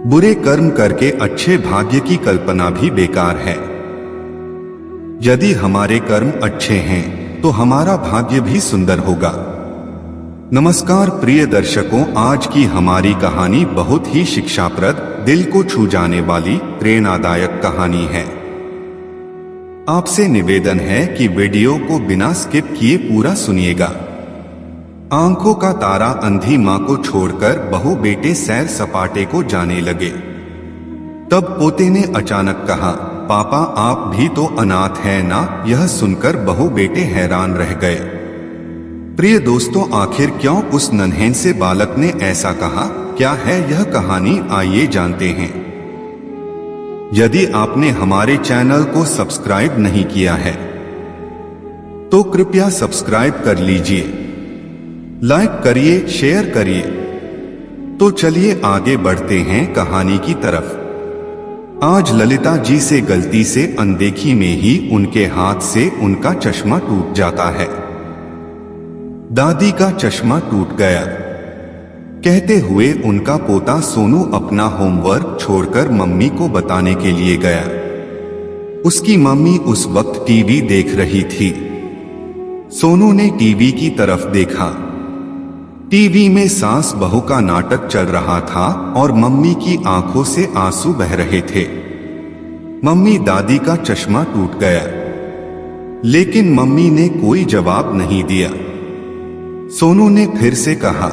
बुरे कर्म करके अच्छे भाग्य की कल्पना भी बेकार है। यदि हमारे कर्म अच्छे हैं तो हमारा भाग्य भी सुंदर होगा। नमस्कार प्रिय दर्शकों, आज की हमारी कहानी बहुत ही शिक्षाप्रद, दिल को छू जाने वाली, प्रेरणादायक कहानी है। आपसे निवेदन है कि वीडियो को बिना स्किप किए पूरा सुनिएगा। आंखों का तारा अंधी मां को छोड़कर बहू बेटे सैर सपाटे को जाने लगे। तब पोते ने अचानक कहा, पापा आप भी तो अनाथ हैं ना। यह सुनकर बहू बेटे हैरान रह गए। प्रिय दोस्तों, आखिर क्यों उस नन्हे से बालक ने ऐसा कहा? क्या है यह कहानी, आइए जानते हैं। यदि आपने हमारे चैनल को सब्सक्राइब नहीं किया है तो कृपया सब्सक्राइब कर लीजिए, लाइक करिए, शेयर करिए। तो चलिए आगे बढ़ते हैं कहानी की तरफ। आज ललिता जी से गलती से अनदेखी में ही उनके हाथ से उनका चश्मा टूट जाता है। दादी का चश्मा टूट गया कहते हुए उनका पोता सोनू अपना होमवर्क छोड़कर मम्मी को बताने के लिए गया। उसकी मम्मी उस वक्त टीवी देख रही थी। सोनू ने टीवी की तरफ देखा। टीवी में सास बहू का नाटक चल रहा था और मम्मी की आंखों से आंसू बह रहे थे। मम्मी दादी का चश्मा टूट गया, लेकिन मम्मी ने कोई जवाब नहीं दिया। सोनू ने फिर से कहा,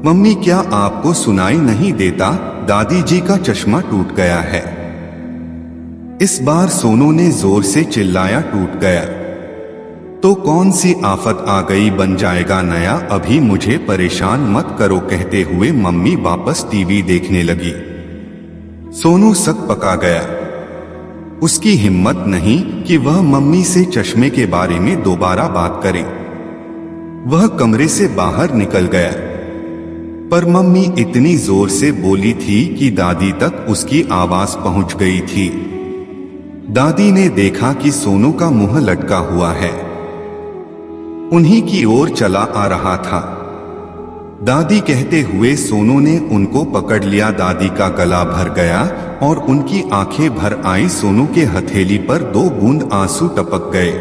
मम्मी क्या आपको सुनाई नहीं देता? दादी जी का चश्मा टूट गया है। इस बार सोनू ने जोर से चिल्लाया, टूट गया तो कौन सी आफत आ गई, बन जाएगा नया, अभी मुझे परेशान मत करो। कहते हुए मम्मी वापस टीवी देखने लगी। सोनू सक पका गया। उसकी हिम्मत नहीं कि वह मम्मी से चश्मे के बारे में दोबारा बात करे। वह कमरे से बाहर निकल गया, पर मम्मी इतनी जोर से बोली थी कि दादी तक उसकी आवाज पहुंच गई थी। दादी ने देखा कि सोनू का मुंह लटका हुआ है, उन्हीं की ओर चला आ रहा था। दादी कहते हुए सोनू ने उनको पकड़ लिया। दादी का गला भर गया और उनकी आंखें भर आई। सोनू के हथेली पर 2 बूंद आंसू टपक गए।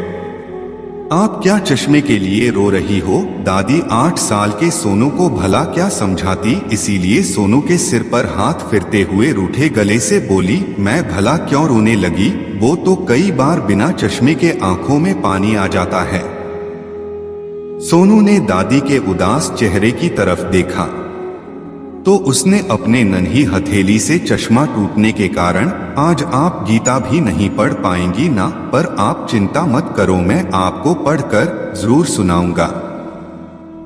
आप क्या चश्मे के लिए रो रही हो? दादी 8 साल के सोनू को भला क्या समझाती, इसीलिए सोनू के सिर पर हाथ फिरते हुए रूठे गले से बोली, मैं भला क्यों रोने लगी? वो तो कई बार बिना चश्मे के आंखों में पानी आ जाता है। सोनू ने दादी के उदास चेहरे की तरफ देखा तो उसने अपने नन्ही हथेली से चश्मा टूटने के कारण आज आप गीता भी नहीं पढ़ पाएंगी ना, पर आप चिंता मत करो, मैं आपको पढ़कर जरूर सुनाऊंगा।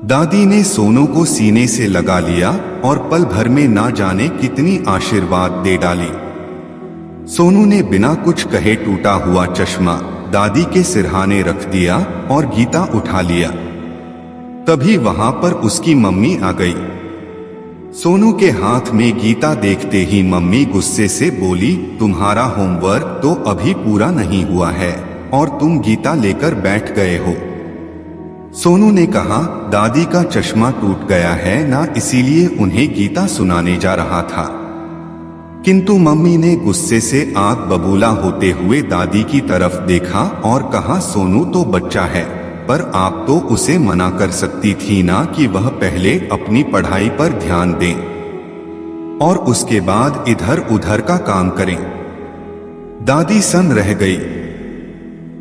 दादी ने सोनू को सीने से लगा लिया और पल भर में ना जाने कितनी आशीर्वाद दे डाली। सोनू ने बिना कुछ कहे टूटा हुआ चश्मा दादी के सिरहाने रख दिया और गीता उठा लिया। तभी वहां पर उसकी मम्मी आ गई। सोनू के हाथ में गीता देखते ही मम्मी गुस्से से बोली, तुम्हारा होमवर्क तो अभी पूरा नहीं हुआ है और तुम गीता लेकर बैठ गए हो। सोनू ने कहा, दादी का चश्मा टूट गया है ना, इसीलिए उन्हें गीता सुनाने जा रहा था। किंतु मम्मी ने गुस्से से आग बबूला होते हुए दादी की तरफ देखा और कहा, सोनू तो बच्चा है, पर आप तो उसे मना कर सकती थी ना कि वह पहले अपनी पढ़ाई पर ध्यान दें और उसके बाद इधर उधर का काम करें। दादी सन्न रह गई।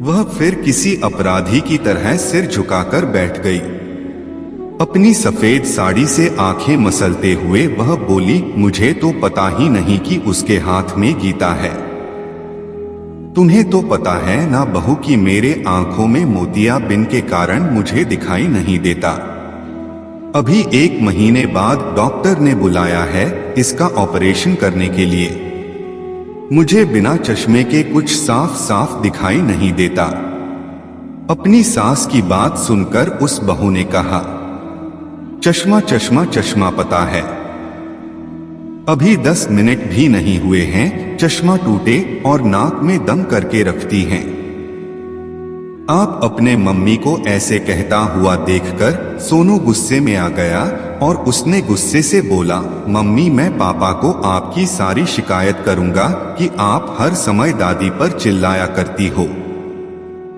वह फिर किसी अपराधी की तरह सिर झुकाकर बैठ गई। अपनी सफेद साड़ी से आंखें मसलते हुए वह बोली, मुझे तो पता ही नहीं कि उसके हाथ में गीता है। तुम्हें तो पता है ना बहू कि मेरे आंखों में मोतियाबिंद के कारण मुझे दिखाई नहीं देता। अभी 1 महीने बाद डॉक्टर ने बुलाया है इसका ऑपरेशन करने के लिए। मुझे बिना चश्मे के कुछ साफ साफ दिखाई नहीं देता। अपनी सास की बात सुनकर उस बहू ने कहा, चश्मा चश्मा चश्मा पता है। अभी 10 मिनट भी नहीं हुए हैं, चश्मा टूटे और नाक में दम करके रखती हैं। आप अपने मम्मी को ऐसे कहता हुआ देखकर सोनू गुस्से में आ गया और उसने गुस्से से बोला, मम्मी मैं पापा को आपकी सारी शिकायत करूंगा कि आप हर समय दादी पर चिल्लाया करती हो।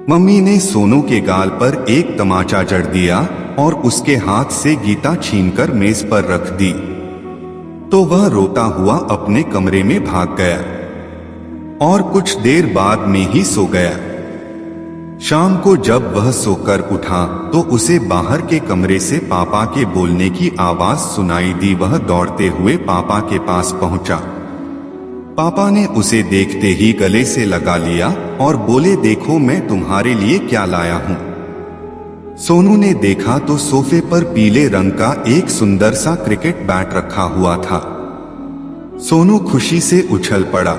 मम्मी ने सोनू के गाल पर एक तमाचा जड़ दिया और उसके हाथ से गीता छीनकर मेज पर रख दी, तो वह रोता हुआ अपने कमरे में भाग गया और कुछ देर बाद में ही सो गया। शाम को जब वह सोकर उठा तो उसे बाहर के कमरे से पापा के बोलने की आवाज सुनाई दी। वह दौड़ते हुए पापा के पास पहुंचा। पापा ने उसे देखते ही गले से लगा लिया और बोले, देखो मैं तुम्हारे लिए क्या लाया हूं। सोनू ने देखा तो सोफे पर पीले रंग का एक सुंदर सा क्रिकेट बैट रखा हुआ था। सोनू खुशी से उछल पड़ा।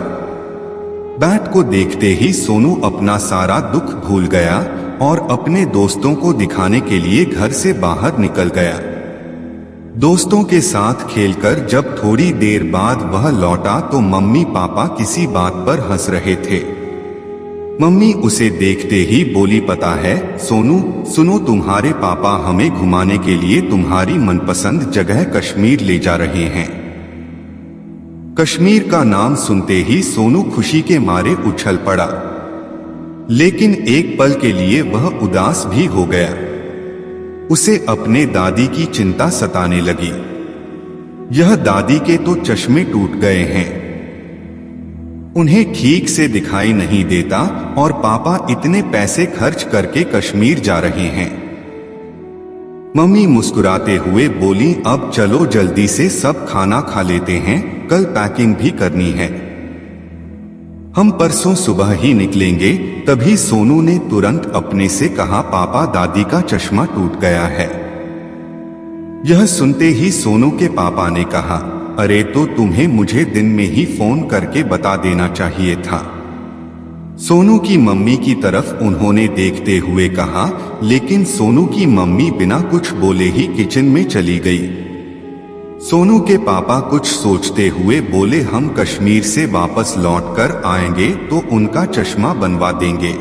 बैट को देखते ही सोनू अपना सारा दुख भूल गया और अपने दोस्तों को दिखाने के लिए घर से बाहर निकल गया। दोस्तों के साथ खेलकर जब थोड़ी देर बाद वह लौटा तो मम्मी पापा किसी बात पर हंस रहे थे। मम्मी उसे देखते ही बोली, पता है सोनू, सुनो तुम्हारे पापा हमें घुमाने के लिए तुम्हारी मनपसंद जगह कश्मीर ले जा रहे हैं। कश्मीर का नाम सुनते ही सोनू खुशी के मारे उछल पड़ा, लेकिन एक पल के लिए वह उदास भी हो गया। उसे अपने दादी की चिंता सताने लगी। यह दादी के तो चश्मे टूट गए हैं, उन्हें ठीक से दिखाई नहीं देता और पापा इतने पैसे खर्च करके कश्मीर जा रहे हैं। मम्मी मुस्कुराते हुए बोली, अब चलो जल्दी से सब खाना खा लेते हैं, कल पैकिंग भी करनी है। हम परसों सुबह ही निकलेंगे। तभी सोनू ने तुरंत अपने से कहा, पापा दादी का चश्मा टूट गया है। यह सुनते ही सोनू के पापा ने कहा, अरे तो तुम्हें मुझे दिन में ही फोन करके बता देना चाहिए था। सोनू की मम्मी की तरफ उन्होंने देखते हुए कहा, लेकिन सोनू की मम्मी बिना कुछ बोले ही किचन में चली गई। सोनू के पापा कुछ सोचते हुए बोले, हम कश्मीर से वापस लौटकर आएंगे तो उनका चश्मा बनवा देंगे।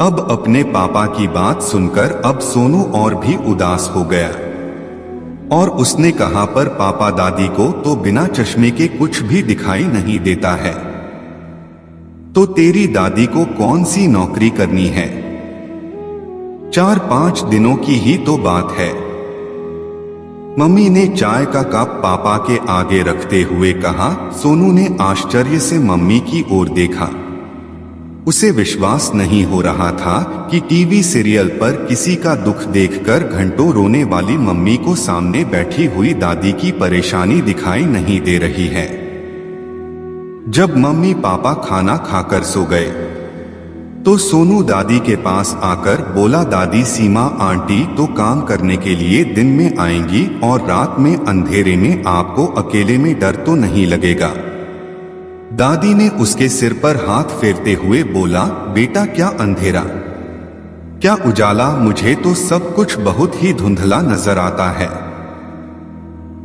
अब अपने पापा की बात सुनकर अब सोनू और भी उदास हो गया और उसने कहा, पर पापा दादी को तो बिना चश्मे के कुछ भी दिखाई नहीं देता है, तो तेरी दादी को कौन सी नौकरी करनी है? 4-5 दिनों की ही तो बात है। मम्मी ने चाय का कप पापा के आगे रखते हुए कहा। सोनू ने आश्चर्य से मम्मी की ओर देखा। उसे विश्वास नहीं हो रहा था कि टीवी सीरियल पर किसी का दुख देखकर घंटों रोने वाली मम्मी को सामने बैठी हुई दादी की परेशानी दिखाई नहीं दे रही है। जब मम्मी पापा खाना खाकर सो गए तो सोनू दादी के पास आकर बोला, दादी सीमा आंटी तो काम करने के लिए दिन में आएंगी और रात में अंधेरे में आपको अकेले में डर तो नहीं लगेगा? दादी ने उसके सिर पर हाथ फेरते हुए बोला, बेटा क्या अंधेरा, क्या उजाला, मुझे तो सब कुछ बहुत ही धुंधला नजर आता है।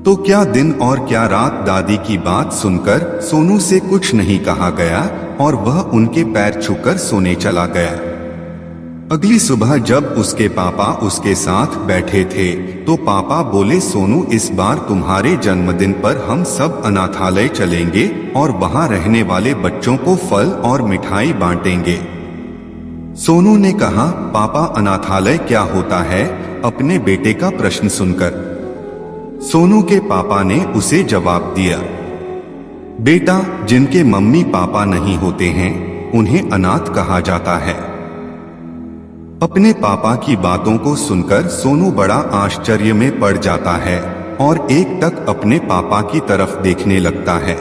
तो क्या दिन और क्या रात? दादी की बात सुनकर सोनू से कुछ नहीं कहा गया और वह उनके पैर छूकर सोने चला गया। अगली सुबह जब उसके पापा उसके साथ बैठे थे तो पापा बोले, सोनू इस बार तुम्हारे जन्मदिन पर हम सब अनाथालय चलेंगे और वहां रहने वाले बच्चों को फल और मिठाई बांटेंगे। सोनू ने कहा, पापा अनाथालय क्या होता है? अपने बेटे का प्रश्न सुनकर सोनू के पापा ने उसे जवाब दिया, बेटा जिनके मम्मी पापा नहीं होते हैं उन्हें अनाथ कहा जाता है। अपने पापा की बातों को सुनकर सोनू बड़ा आश्चर्य में पड़ जाता है और एकटक अपने पापा की तरफ देखने लगता है।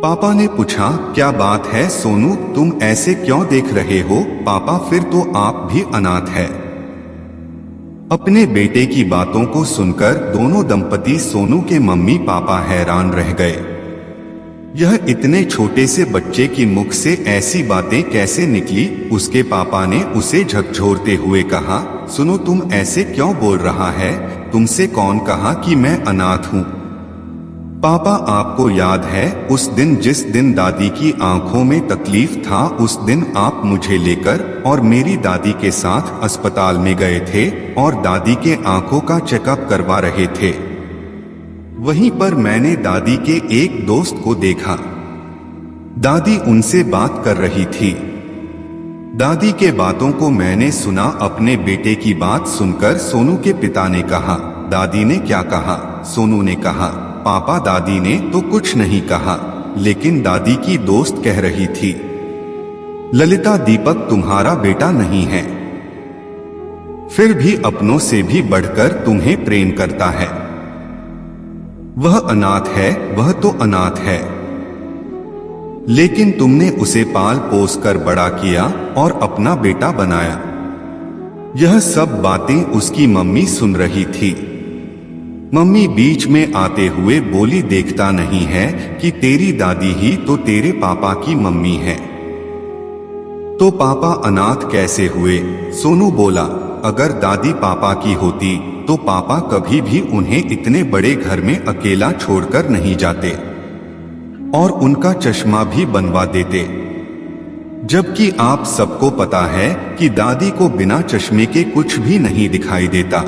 पापा ने पूछा, क्या बात है सोनू, तुम ऐसे क्यों देख रहे हो? पापा फिर तो आप भी अनाथ है। अपने बेटे की बातों को सुनकर दोनों दंपति सोनू के मम्मी पापा हैरान रह गए। यह इतने छोटे से बच्चे की मुख से ऐसी बातें कैसे निकली? उसके पापा ने उसे झकझोरते हुए कहा, सुनो तुम ऐसे क्यों बोल रहा है? तुमसे कौन कहा कि मैं अनाथ हूँ? पापा, आपको याद है उस दिन जिस दिन दादी की आंखों में तकलीफ था, उस दिन आप मुझे लेकर और मेरी दादी के साथ अस्पताल में गए थे और दादी के आंखों का चेकअप करवा रहे थे। वहीं पर मैंने दादी के एक दोस्त को देखा। दादी उनसे बात कर रही थी। दादी के बातों को मैंने सुना। अपने बेटे की बात सुनकर सोनू के पिता ने कहा, दादी ने क्या कहा? सोनू ने कहा, पापा, दादी ने तो कुछ नहीं कहा, लेकिन दादी की दोस्त कह रही थी, ललिता, दीपक तुम्हारा बेटा नहीं है, फिर भी अपनों से भी बढ़कर तुम्हें प्रेम करता है। वह अनाथ है, वह तो अनाथ है, लेकिन तुमने उसे पाल पोस कर बड़ा किया और अपना बेटा बनाया। यह सब बातें उसकी मम्मी सुन रही थी। मम्मी बीच में आते हुए बोली, देखता नहीं है कि तेरी दादी ही तो तेरे पापा की मम्मी है, तो पापा अनाथ कैसे हुए? सोनू बोला, अगर दादी पापा की होती तो पापा कभी भी उन्हें इतने बड़े घर में अकेला छोड़कर नहीं जाते और उनका चश्मा भी बनवा देते, जबकि आप सबको पता है कि दादी को बिना चश्मे के कुछ भी नहीं दिखाई देता।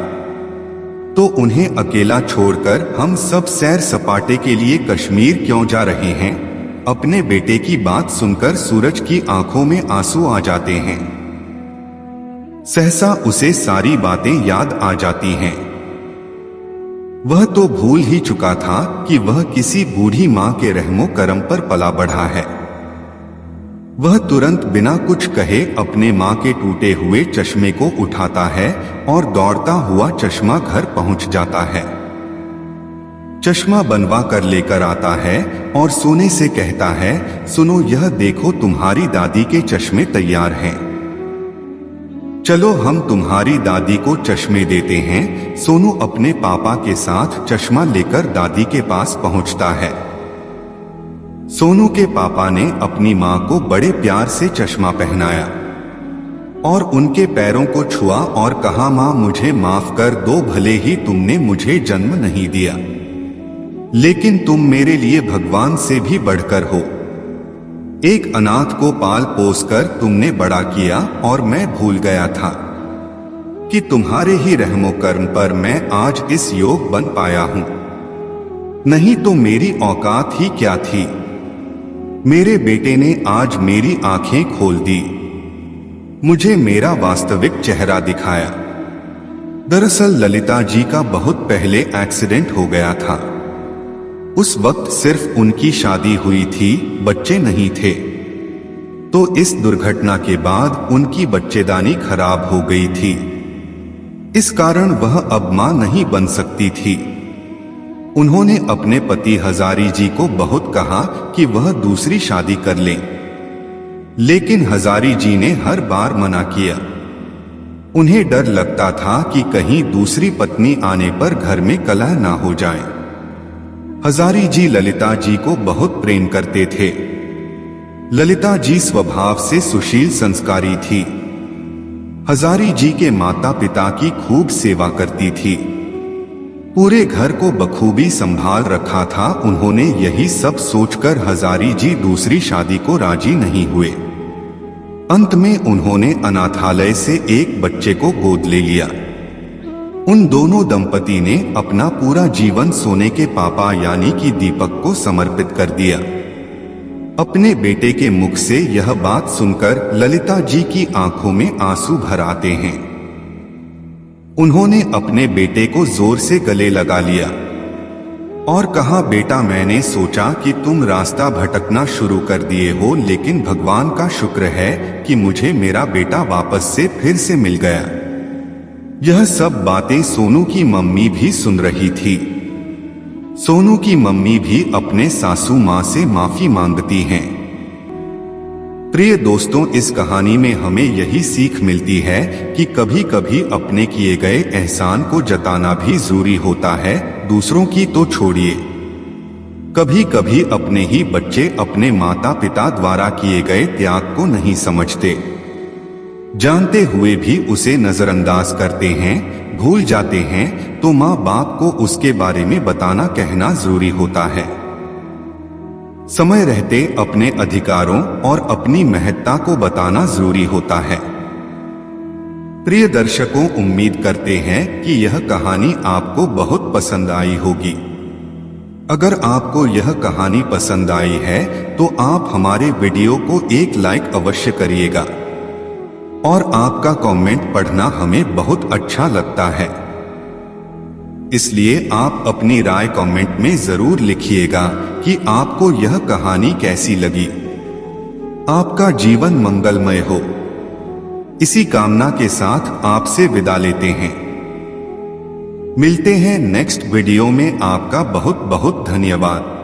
तो उन्हें अकेला छोड़कर हम सब सैर सपाटे के लिए कश्मीर क्यों जा रहे हैं? अपने बेटे की बात सुनकर सूरज की आंखों में आंसू आ जाते हैं। सहसा उसे सारी बातें याद आ जाती हैं। वह तो भूल ही चुका था कि वह किसी बूढ़ी मां के रहमो करम पर पला बढ़ा है। वह तुरंत बिना कुछ कहे अपने मां के टूटे हुए चश्मे को उठाता है और दौड़ता हुआ चश्मा घर पहुंच जाता है। चश्मा बनवा कर लेकर आता है और सोने से कहता है, सुनो, यह देखो तुम्हारी दादी के चश्मे तैयार हैं, चलो हम तुम्हारी दादी को चश्मे देते हैं। सोनू अपने पापा के साथ चश्मा लेकर दादी के पास पहुंचता है। सोनू के पापा ने अपनी मां को बड़े प्यार से चश्मा पहनाया और उनके पैरों को छुआ और कहा, मां, मुझे माफ कर दो, भले ही तुमने मुझे जन्म नहीं दिया, लेकिन तुम मेरे लिए भगवान से भी बढ़कर हो। एक अनाथ को पाल पोस कर तुमने बड़ा किया और मैं भूल गया था कि तुम्हारे ही रहमो कर्म पर मैं आज इस योग बन पाया हूं, नहीं तो मेरी औकात ही क्या थी। मेरे बेटे ने आज मेरी आंखें खोल दी, मुझे मेरा वास्तविक चेहरा दिखाया। दरअसल ललिता जी का बहुत पहले एक्सीडेंट हो गया था। उस वक्त सिर्फ उनकी शादी हुई थी, बच्चे नहीं थे। तो इस दुर्घटना के बाद उनकी बच्चेदानी खराब हो गई थी। इस कारण वह अब मां नहीं बन सकती थी। उन्होंने अपने पति हजारी जी को बहुत कहा कि वह दूसरी शादी कर लें, लेकिन हजारी जी ने हर बार मना किया। उन्हें डर लगता था कि कहीं दूसरी पत्नी आने पर घर में कलह ना हो जाए। हजारी जी ललिता जी को बहुत प्रेम करते थे। ललिता जी स्वभाव से सुशील संस्कारी थी। हजारी जी के माता पिता की खूब सेवा करती थी, पूरे घर को बखूबी संभाल रखा था। उन्होंने यही सब सोचकर हजारी जी दूसरी शादी को राजी नहीं हुए। अंत में उन्होंने अनाथालय से एक बच्चे को गोद ले लिया। उन दोनों दंपति ने अपना पूरा जीवन सोने के पापा यानी कि दीपक को समर्पित कर दिया। अपने बेटे के मुख से यह बात सुनकर ललिता जी की आंखों में आंसू भर आते हैं। उन्होंने अपने बेटे को जोर से गले लगा लिया और कहा, बेटा, मैंने सोचा कि तुम रास्ता भटकना शुरू कर दिए हो, लेकिन भगवान का शुक्र है कि मुझे मेरा बेटा वापस से फिर से मिल गया। यह सब बातें सोनू की मम्मी भी सुन रही थी। सोनू की मम्मी भी अपने सासू मां से माफी मांगती हैं। प्रिय दोस्तों, इस कहानी में हमें यही सीख मिलती है कि कभी कभी अपने किए गए एहसान को जताना भी जरूरी होता है, दूसरों की तो छोड़िए। कभी कभी अपने ही बच्चे अपने माता पिता द्वारा किए गए त्याग को नहीं समझते, जानते हुए भी उसे नजरअंदाज करते हैं, भूल जाते हैं। तो माँ बाप को उसके बारे में बताना कहना जरूरी होता है। समय रहते अपने अधिकारों और अपनी महत्ता को बताना जरूरी होता है। प्रिय दर्शकों, उम्मीद करते हैं कि यह कहानी आपको बहुत पसंद आई होगी। अगर आपको यह कहानी पसंद आई है तो आप हमारे वीडियो को एक लाइक अवश्य करिएगा और आपका कमेंट पढ़ना हमें बहुत अच्छा लगता है, इसलिए आप अपनी राय कमेंट में जरूर लिखिएगा कि आपको यह कहानी कैसी लगी। आपका जीवन मंगलमय हो, इसी कामना के साथ आपसे विदा लेते हैं। मिलते हैं नेक्स्ट वीडियो में। आपका बहुत बहुत धन्यवाद।